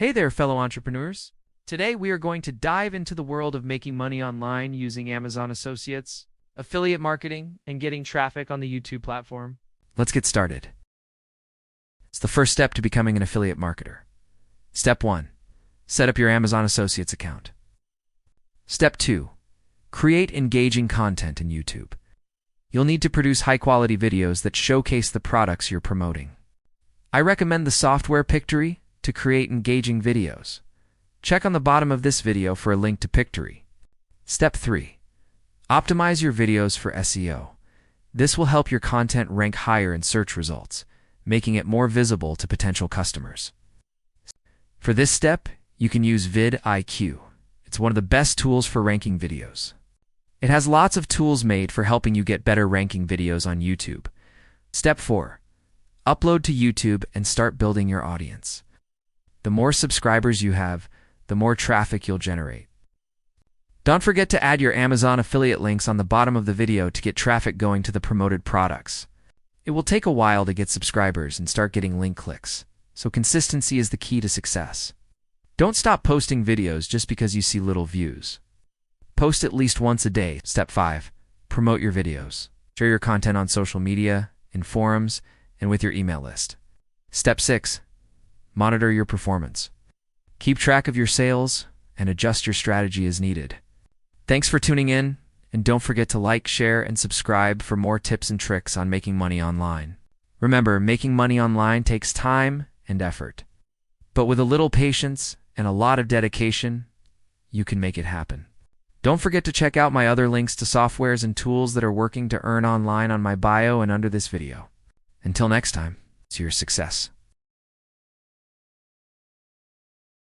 Hey there, fellow entrepreneurs. Today we are going to dive into the world of making money online using Amazon Associates, affiliate marketing, and getting traffic on the YouTube platform. Let's get started. It's the first step to becoming an affiliate marketer. Step 1. Set up your Amazon Associates account. Step 2. Create engaging content in YouTube. You'll need to produce high-quality videos that showcase the products you're promoting. I recommend the software Pictory to create engaging videos. Check on the bottom of this video for a link to Pictory. Step 3. Optimize your videos for SEO. This will help your content rank higher in search results, making it more visible to potential customers. For this step, you can use vidIQ. It's one of the best tools for ranking videos. It has lots of tools made for helping you get better ranking videos on YouTube. Step 4. Upload to YouTube and start building your audience. The more subscribers you have, the more traffic you'll generate. Don't forget to add your Amazon affiliate links on the bottom of the video to get traffic going to the promoted products. It will take a while to get subscribers and start getting link clicks, so consistency is the key to success. Don't stop posting videos just because you see little views. Post at least once a day. Step 5. Promote your videos. Share your content on social media, in forums, and with your email list. Step 6. Monitor your performance. Keep track of your sales and adjust your strategy as needed. Thanks for tuning in, and don't forget to like, share, and subscribe for more tips and tricks on making money online. Remember, making money online takes time and effort. But with a little patience and a lot of dedication, you can make it happen. Don't forget to check out my other links to softwares and tools that are working to earn online on my bio and under this video. Until next time, to your success.